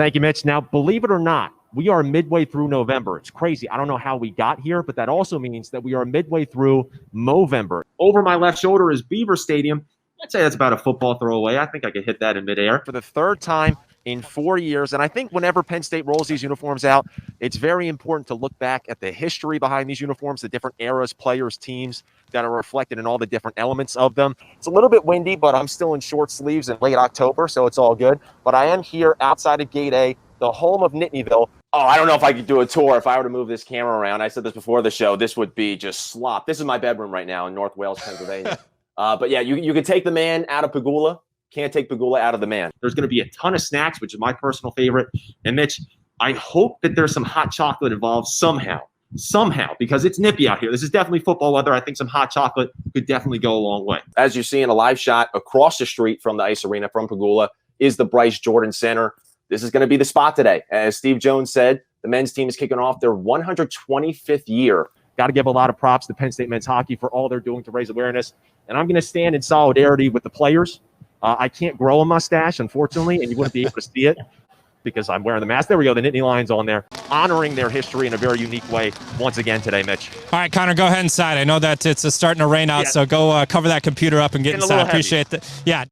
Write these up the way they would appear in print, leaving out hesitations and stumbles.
Thank you, Mitch. Now, believe it or not, we are midway through November. It's crazy. I don't know how we got here, but that also means that we are midway through Movember. Over my left shoulder is Beaver Stadium. I'd say that's about a football throw away. I think I could hit that in midair. For the third time in 4 years, and I think whenever Penn State rolls these uniforms out, it's very important to look back at the history behind these uniforms, the different eras, players, teams that are reflected in all the different elements of them. It's a little bit windy, but I'm still in short sleeves in late October, so it's all good. But I am here outside of Gate A, the home of Nittanyville. Oh, I don't know if I could do a tour if I were to move this camera around. I said this before the show. This would be just slop. This is my bedroom right now in North Wales, Pennsylvania. But yeah, you can take the man out of Pagula. Can't take Pagula out of the man. There's going to be a ton of snacks, which is my personal favorite. And Mitch, I hope that there's some hot chocolate involved somehow, because it's nippy out here. This is definitely football weather. I think some hot chocolate could definitely go a long way. As you see in a live shot across the street from the ice arena from Pagula is the Bryce Jordan Center. This is going to be the spot today. As Steve Jones said, the men's team is kicking off their 125th year. Got to give a lot of props to Penn State men's hockey for all they're doing to raise awareness. And I'm going to stand in solidarity with the players. I can't grow a mustache, unfortunately, and you wouldn't be able to see it because I'm wearing the mask. There we go. The Nittany Lions on there, honoring their history in a very unique way once again today, Mitch. All right, Connor, go ahead inside. I know that it's starting to rain out, so go cover that computer up and get inside. I appreciate that. Yeah.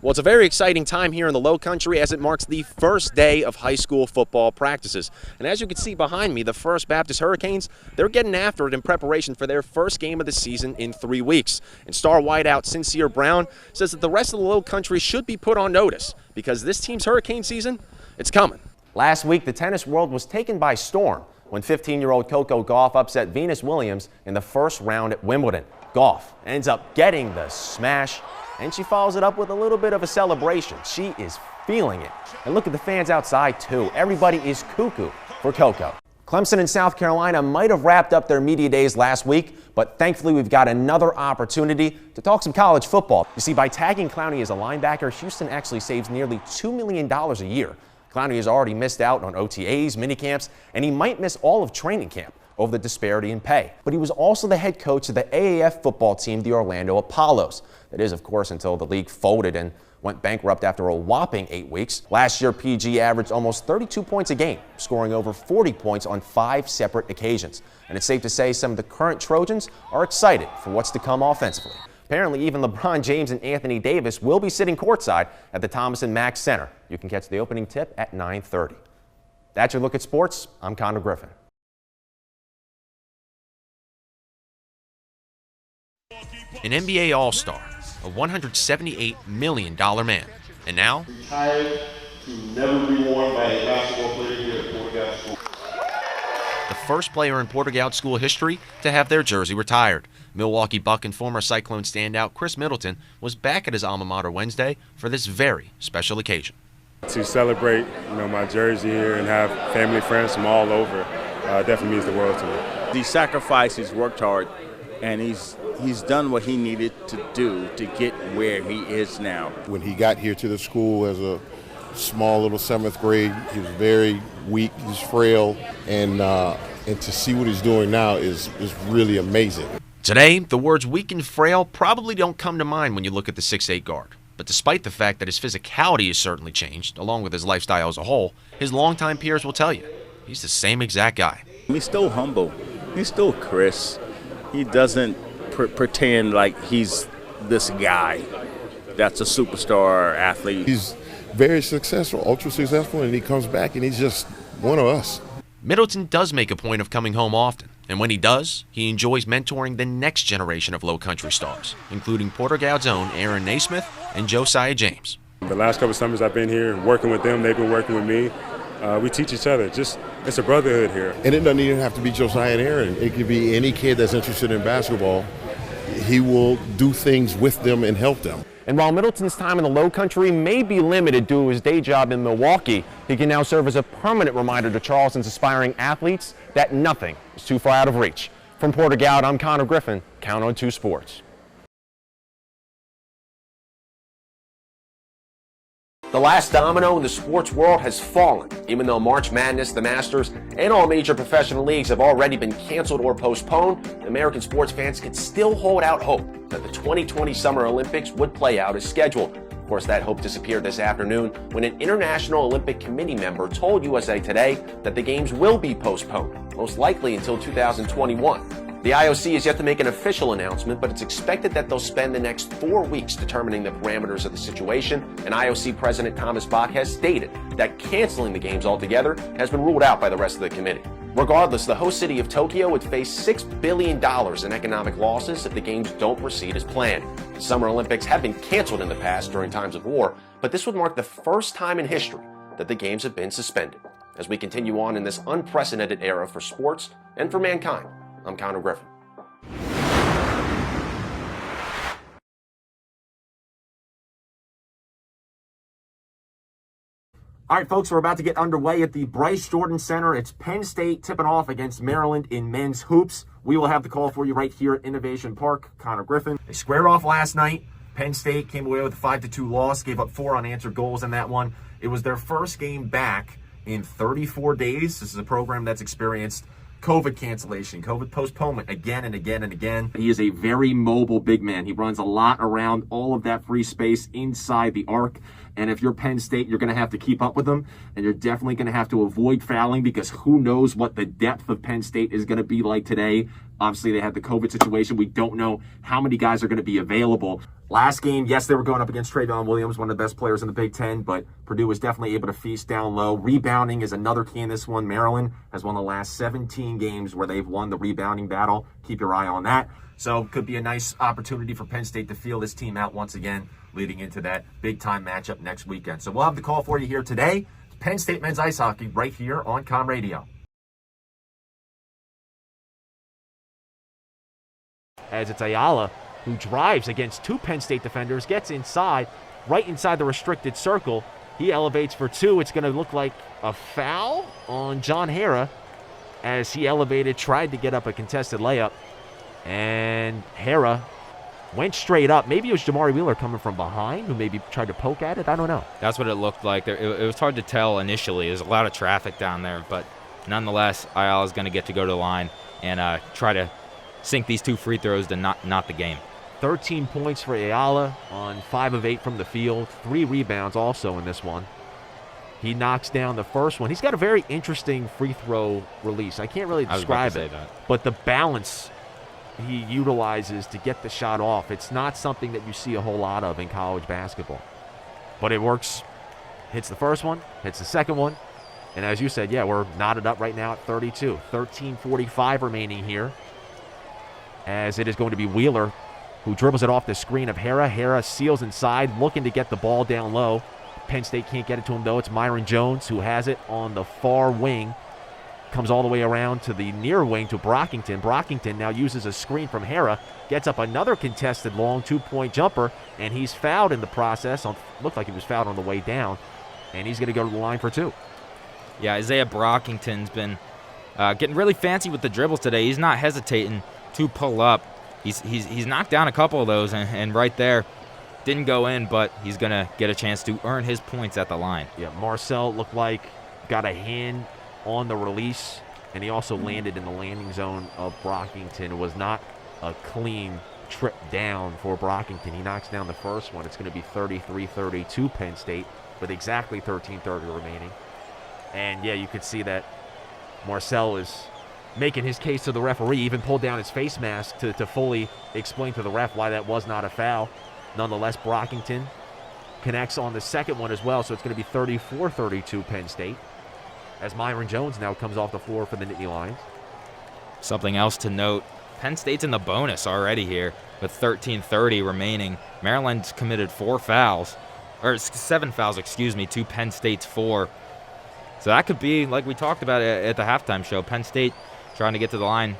Well, it's a very exciting time here in the Low Country as it marks the first day of high school football practices. And as you can see behind me, the First Baptist Hurricanes, they're getting after it in preparation for their first game of the season in 3 weeks. And star wideout Sincere Brown says that the rest of the Low Country should be put on notice because this team's Hurricane season, it's coming. Last week, the tennis world was taken by storm when 15-year-old Coco Gauff upset Venus Williams in the first round at Wimbledon. Gauff ends up getting the smash, and she follows it up with a little bit of a celebration. She is feeling it. And look at the fans outside, too. Everybody is cuckoo for Coco. Clemson and South Carolina might have wrapped up their media days last week, but thankfully we've got another opportunity to talk some college football. You see, by tagging Clowney as a linebacker, Houston actually saves nearly $2 million a year. Clowney has already missed out on OTAs, minicamps, and he might miss all of training camp over the disparity in pay. But he was also the head coach of the AAF football team, the Orlando Apollos. That is, of course, until the league folded and went bankrupt after a whopping 8 weeks. Last year, PG averaged almost 32 points a game, scoring over 40 points on 5 separate occasions. And it's safe to say some of the current Trojans are excited for what's to come offensively. Apparently, even LeBron James and Anthony Davis will be sitting courtside at the Thomas & Mack Center. You can catch the opening tip at 9:30. That's your look at sports. I'm Connor Griffin. An NBA All-Star, a $178 million man, and now retired to never be worn by a basketball player here at Porter-Gaud School. The first player in Porter-Gaud School history to have their jersey retired. Milwaukee Buck and former Cyclone standout Khris Middleton was back at his alma mater Wednesday for this very special occasion. To celebrate, my jersey here and have family, friends from all over definitely means the world to me. He sacrificed, he's worked hard, and he's done what he needed to do to get where he is now. When he got here to the school as a small little 7th grade, he was very weak, he was frail, and to see what he's doing now is really amazing. Today, the words weak and frail probably don't come to mind when you look at the 6'8" guard. But despite the fact that his physicality has certainly changed, along with his lifestyle as a whole, his longtime peers will tell you he's the same exact guy. He's still humble. He's still Khris. He doesn't pretend like he's this guy that's a superstar athlete. He's very successful, ultra successful, and he comes back and he's just one of us. Middleton does make a point of coming home often, and when he does, he enjoys mentoring the next generation of Low Country stars, including Porter-Gaud's own Aaron Naismith and Josiah James. The last couple of summers I've been here working with them, they've been working with me. We teach each other. It's a brotherhood here. And it doesn't even have to be Josiah and Aaron. It could be any kid that's interested in basketball. He will do things with them and help them. And while Middleton's time in the Low Country may be limited due to his day job in Milwaukee, he can now serve as a permanent reminder to Charleston's aspiring athletes that nothing is too far out of reach. From Porter-Gaud, I'm Connor Griffin. Count on 2 Sports. The last domino in the sports world has fallen. Even though March Madness, the Masters, and all major professional leagues have already been canceled or postponed, American sports fans could still hold out hope that the 2020 Summer Olympics would play out as scheduled. Of course, that hope disappeared this afternoon when an International Olympic Committee member told USA Today that the games will be postponed, most likely until 2021. The IOC is yet to make an official announcement, but it's expected that they'll spend the next 4 weeks determining the parameters of the situation, and IOC President Thomas Bach has stated that canceling the games altogether has been ruled out by the rest of the committee. Regardless, the host city of Tokyo would face $6 billion in economic losses if the games don't proceed as planned. The Summer Olympics have been canceled in the past during times of war, but this would mark the first time in history that the games have been suspended. As we continue on in this unprecedented era for sports and for mankind, I'm Griffin. All right, folks, we're about to get underway at the Bryce Jordan Center. It's Penn State tipping off against Maryland in men's hoops. We will have the call for you right here at Innovation Park. Griffin. They squared off last night. Penn State came away with a 5-2 loss, gave up 4 unanswered goals in that one. It was their first game back in 34 days. This is a program that's experienced COVID cancellation, COVID postponement again and again and again. He is a very mobile big man. He runs a lot around all of that free space inside the arc. And if you're Penn State, you're going to have to keep up with them. And you're definitely going to have to avoid fouling because who knows what the depth of Penn State is going to be like today. Obviously, they had the COVID situation. We don't know how many guys are going to be available. Last game, yes, they were going up against Travion Williams, one of the best players in the Big Ten, but Purdue was definitely able to feast down low. Rebounding is another key in this one. Maryland has won the last 17 games where they've won the rebounding battle. Keep your eye on that. So could be a nice opportunity for Penn State to feel this team out once again, leading into that big-time matchup next weekend. So we'll have the call for you here today. Penn State men's ice hockey right here on CommRadio. As it's Ayala who drives against 2 Penn State defenders, gets inside, right inside the restricted circle. He elevates for 2. It's going to look like a foul on John Hara as he elevated, tried to get up a contested layup, and Hara went straight up. Maybe it was Jamari Wheeler coming from behind who maybe tried to poke at it. I don't know. That's what it looked like. It was hard to tell initially. There's a lot of traffic down there, but nonetheless, Ayala's going to get to go to the line and try to sink these 2 free throws to not the game. 13 points for Ayala on 5 of 8 from the field. 3 rebounds also in this one. He knocks down the first one. He's got a very interesting free throw release. I can't really describe it, but the balance he utilizes to get the shot off, it's not something that you see a whole lot of in college basketball. But it works. Hits the first one, hits the second one. And as you said, yeah, we're knotted up right now at 32. 13:45 remaining here. As it is going to be Wheeler who dribbles it off the screen of Hara. Hara seals inside, looking to get the ball down low. Penn State can't get it to him, though. It's Myron Jones who has it on the far wing. Comes all the way around to the near wing to Brockington. Brockington now uses a screen from Hara. Gets up another contested long 2-point jumper, and he's fouled in the process. Looked like he was fouled on the way down, and he's going to go to the line for 2. Yeah, Isaiah Brockington's been getting really fancy with the dribbles today. He's not hesitating to pull up. He's knocked down a couple of those, and right there, didn't go in, but he's going to get a chance to earn his points at the line. Yeah, Marcel looked like got a hand on the release, and he also landed in the landing zone of Brockington. It was not a clean trip down for Brockington. He knocks down the first one. It's going to be 33-32 Penn State with exactly 13:30 remaining. And, yeah, you could see that Marcel is making his case to the referee, even pulled down his face mask to fully explain to the ref why that was not a foul. Nonetheless, Brockington connects on the second one as well, so it's going to be 34-32 Penn State as Myron Jones now comes off the floor for the Nittany Lions. Something else to note, Penn State's in the bonus already here with 13:30 remaining. Maryland's committed 7 fouls, to Penn State's 4. So that could be, like we talked about at the halftime show, Penn State trying to get to the line.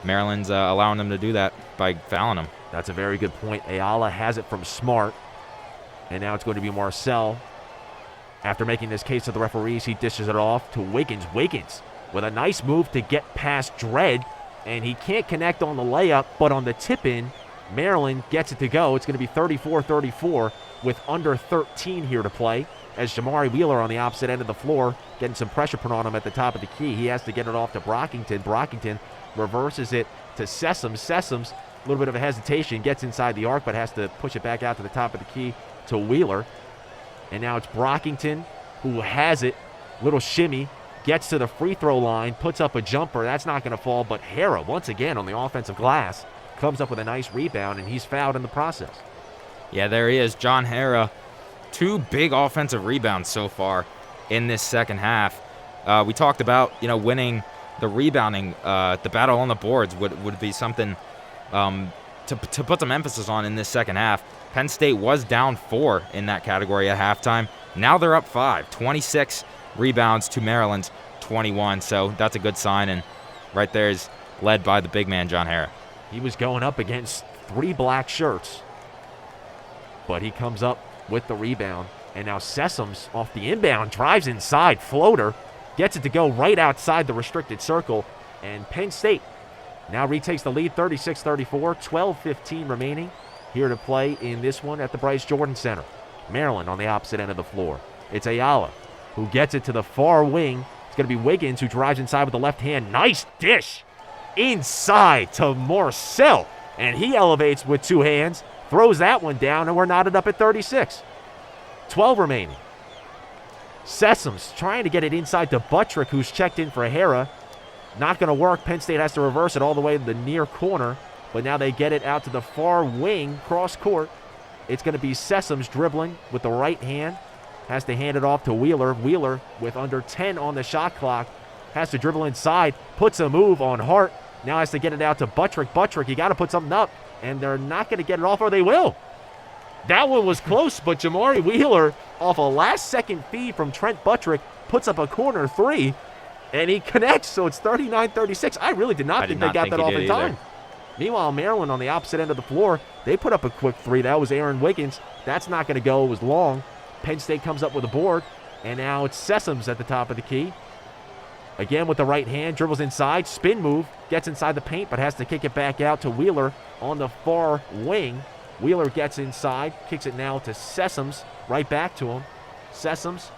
Maryland's allowing them to do that by fouling them. That's a very good point. Ayala has it from Smart, and now it's going to be Marcel. After making this case to the referees, he dishes it off to Wiggins. Wiggins with a nice move to get past Dredd, and he can't connect on the layup, but on the tip-in, Maryland gets it to go. It's going to be 34-34. with under 13 here to play, as Jamari Wheeler on the opposite end of the floor, getting some pressure put on him at the top of the key. He has to get it off to Brockington. Brockington reverses it to Sessoms. Sessoms, a little bit of a hesitation, gets inside the arc, but has to push it back out to the top of the key to Wheeler. And now it's Brockington who has it. Little shimmy, gets to the free throw line, puts up a jumper. That's not going to fall, but Hara, once again on the offensive glass, comes up with a nice rebound, and he's fouled in the process. Yeah, there he is, John Hara. 2 big offensive rebounds so far in this second half. We talked about, winning the rebounding. The battle on the boards would be something to put some emphasis on in this second half. Penn State was down 4 in that category at halftime. Now they're up 5, 26 rebounds to Maryland's 21. So that's a good sign, and right there is led by the big man, John Hara. He was going up against 3 black shirts, but he comes up with the rebound. And now Sessoms off the inbound, drives inside, floater, gets it to go right outside the restricted circle, and Penn State now retakes the lead 36-34, 12-15 remaining here to play in this one at the Bryce Jordan Center. Maryland on the opposite end of the floor. It's Ayala who gets it to the far wing. It's going to be Wiggins who drives inside with the left hand. Nice dish inside to Marcel, and he elevates with 2 hands, throws that one down, and we're knotted up at 36. 12 remaining. Sessoms trying to get it inside to Buttrick, who's checked in for Hara. Not going to work. Penn State has to reverse it all the way to the near corner, but now they get it out to the far wing, cross court. It's going to be Sessoms dribbling with the right hand. Has to hand it off to Wheeler. Wheeler, with under 10 on the shot clock, has to dribble inside, puts a move on Hart. Now has to get it out to Buttrick. Buttrick, you got to put something up, and they're not going to get it off, or they will. That one was close, but Jamari Wheeler, off a last-second feed from Trent Buttrick, puts up a corner 3, and he connects, so it's 39-36. I really did not think they got that off in time. Meanwhile, Maryland on the opposite end of the floor, they put up a quick 3. That was Aaron Wiggins. That's not going to go. It was long. Penn State comes up with a board, and now it's Sessoms at the top of the key. Again with the right hand, dribbles inside, spin move, gets inside the paint, but has to kick it back out to Wheeler on the far wing. Wheeler gets inside, kicks it now to Sessoms, right back to him. Sessoms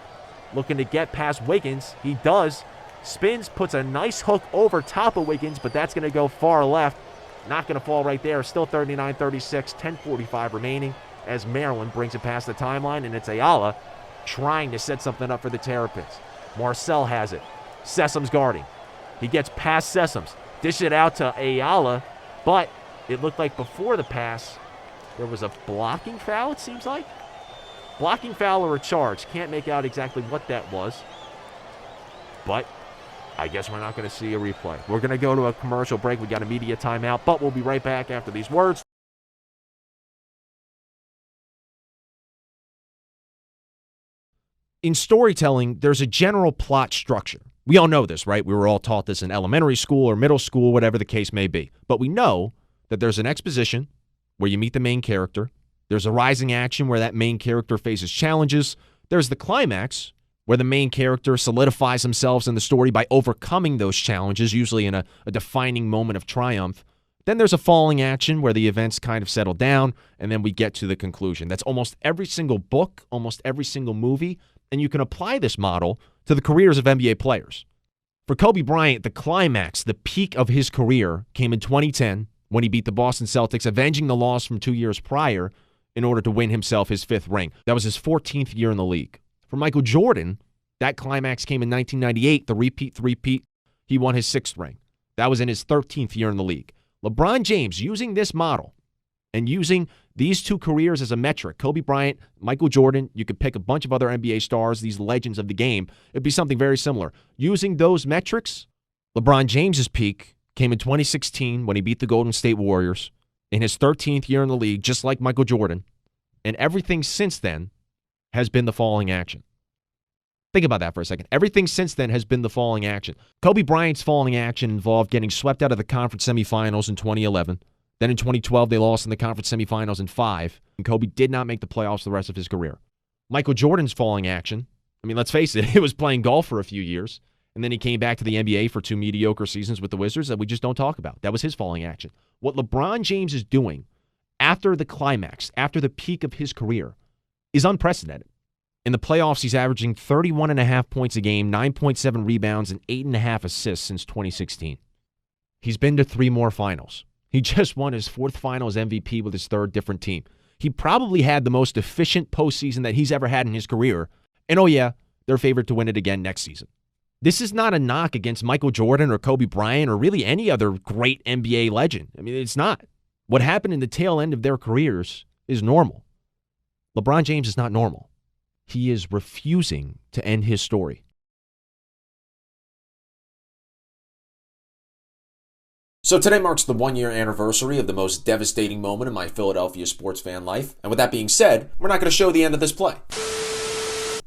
looking to get past Wiggins. He does. Spins, puts a nice hook over top of Wiggins, but that's going to go far left. Not going to fall right there. Still 39-36, 10:45 remaining as Maryland brings it past the timeline, and it's Ayala trying to set something up for the Terrapins. Marcel has it. Sessoms guarding. He gets past Sessoms. Dish it out to Ayala, but it looked like before the pass there was a blocking foul, it seems like. Blocking foul or a charge. Can't make out exactly what that was, but I guess we're not going to see a replay. We're going to go to a commercial break. We got a media timeout, but we'll be right back after these words. In storytelling, there's a general plot structure. We all know this, right? We were all taught this in elementary school or middle school, whatever the case may be. But we know that there's an exposition where you meet the main character. There's a rising action where that main character faces challenges. There's the climax where the main character solidifies themselves in the story by overcoming those challenges, usually in a defining moment of triumph. Then there's a falling action where the events kind of settle down, and then we get to the conclusion. That's almost every single book, almost every single movie, and you can apply this model to the careers of NBA players. For Kobe Bryant, the climax, the peak of his career came in 2010 when he beat the Boston Celtics, avenging the loss from 2 years prior in order to win himself his 5th ring. That was his 14th year in the league. For Michael Jordan, that climax came in 1998, the repeat. He won his 6th ring. That was in his 13th year in the league. LeBron James, using this model and using these 2 careers as a metric, Kobe Bryant, Michael Jordan, you could pick a bunch of other NBA stars, these legends of the game. It'd be something very similar. Using those metrics, LeBron James's peak came in 2016 when he beat the Golden State Warriors in his 13th year in the league, just like Michael Jordan. And everything since then has been the falling action. Think about that for a second. Everything since then has been the falling action. Kobe Bryant's falling action involved getting swept out of the conference semifinals in 2011. Then in 2012, they lost in the conference semifinals in 5, and Kobe did not make the playoffs the rest of his career. Michael Jordan's falling action, I mean, let's face it, it was playing golf for a few years, and then he came back to the NBA for 2 mediocre seasons with the Wizards that we just don't talk about. That was his falling action. What LeBron James is doing after the climax, after the peak of his career, is unprecedented. In the playoffs, he's averaging 31.5 points a game, 9.7 rebounds, and 8.5 assists since 2016. He's been to 3 more finals. He just won his 4th finals MVP with his 3rd different team. He probably had the most efficient postseason that he's ever had in his career. And oh yeah, they're favored to win it again next season. This is not a knock against Michael Jordan or Kobe Bryant or really any other great NBA legend. I mean, it's not. What happened in the tail end of their careers is normal. LeBron James is not normal. He is refusing to end his story. So today marks the 1-year anniversary of the most devastating moment in my Philadelphia sports fan life. And with that being said, we're not going to show the end of this play.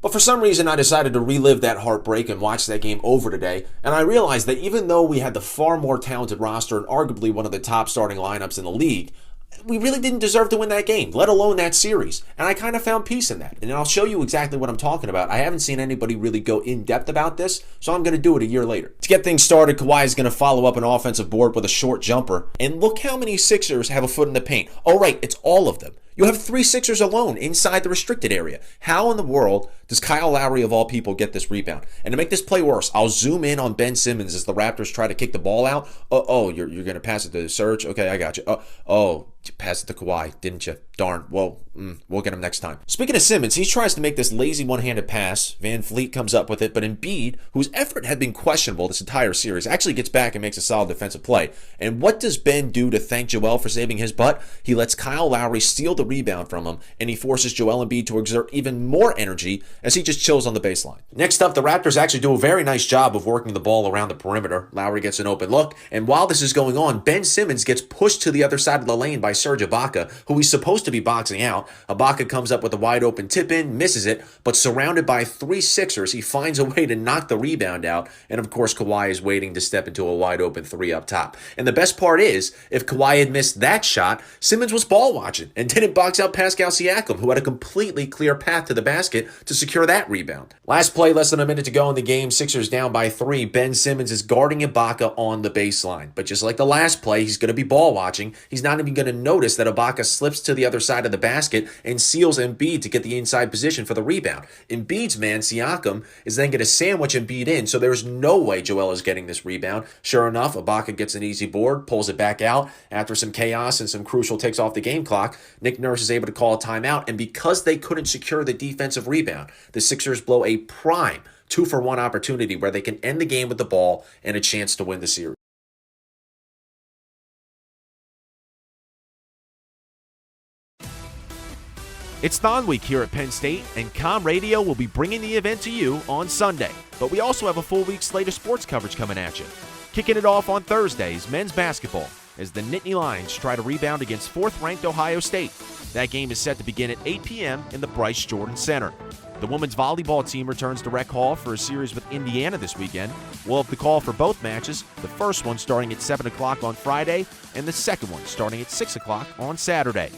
But for some reason, I decided to relive that heartbreak and watch that game over today. And I realized that even though we had the far more talented roster and arguably one of the top starting lineups in the league, we really didn't deserve to win that game, let alone that series. And I kind of found peace in that. And I'll show you exactly what I'm talking about. I haven't seen anybody really go in depth about this, so I'm going to do it a year later. To get things started, Kawhi is going to follow up an offensive board with a short jumper. And look how many Sixers have a foot in the paint. Oh, right, it's all of them. You have 3 Sixers alone inside the restricted area. How in the world does Kyle Lowry, of all people, get this rebound? And to make this play worse, I'll zoom in on Ben Simmons as the Raptors try to kick the ball out. You're going to pass it to Serge? Okay, I got you. You passed it to Kawhi, didn't you? Darn. Well, we'll get him next time. Speaking of Simmons, he tries to make this lazy one-handed pass. Van Vliet comes up with it, but Embiid, whose effort had been questionable this entire series, actually gets back and makes a solid defensive play. And what does Ben do to thank Joel for saving his butt? He lets Kyle Lowry steal the rebound from him, and he forces Joel Embiid to exert even more energy as he just chills on the baseline. Next up, the Raptors actually do a very nice job of working the ball around the perimeter. Lowry gets an open look, and while this is going on, Ben Simmons gets pushed to the other side of the lane by Serge Ibaka, who he's supposed to be boxing out. Ibaka comes up with a wide open tip in, misses it, but surrounded by 3 Sixers, he finds a way to knock the rebound out, and of course Kawhi is waiting to step into a wide open 3 up top. And the best part is, if Kawhi had missed that shot, Simmons was ball watching and didn't box out Pascal Siakam, who had a completely clear path to the basket to secure that rebound. Last play, less than a minute to go in the game, Sixers down by 3. Ben Simmons is guarding Ibaka on the baseline, but just like the last play, he's going to be ball watching. He's not even going to notice that Ibaka slips to the other side of the basket and seals Embiid to get the inside position for the rebound. Embiid's man, Siakam, is then going to sandwich Embiid in, so there's no way Joel is getting this rebound. Sure enough, Ibaka gets an easy board, pulls it back out. After some chaos and some crucial ticks off the game clock, Nick Nurse is able to call a timeout, and because they couldn't secure the defensive rebound, the Sixers blow a prime 2-for-1 opportunity where they can end the game with the ball and a chance to win the series. It's Thon Week here at Penn State, and CommRadio will be bringing the event to you on Sunday. But we also have a full week slate of sports coverage coming at you. Kicking it off on Thursday is men's basketball, as the Nittany Lions try to rebound against 4th-ranked Ohio State. That game is set to begin at 8 p.m. in the Bryce Jordan Center. The women's volleyball team returns to Rec Hall for a series with Indiana this weekend. We'll have the call for both matches, the first one starting at 7 o'clock on Friday, and the second one starting at 6 o'clock on Saturday.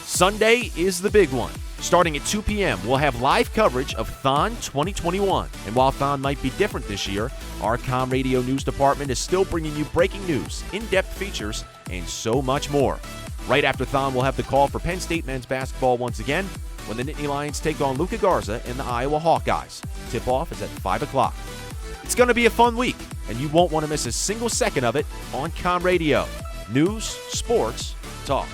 Sunday is the big one. Starting at 2 p.m., we'll have live coverage of Thon 2021. And while Thon might be different this year, our CommRadio news department is still bringing you breaking news, in-depth features, and so much more. Right after Thon, we'll have the call for Penn State men's basketball once again when the Nittany Lions take on Luka Garza and the Iowa Hawkeyes. Tip-off is at 5 o'clock. It's going to be a fun week, and you won't want to miss a single second of it on CommRadio. News, sports, talk.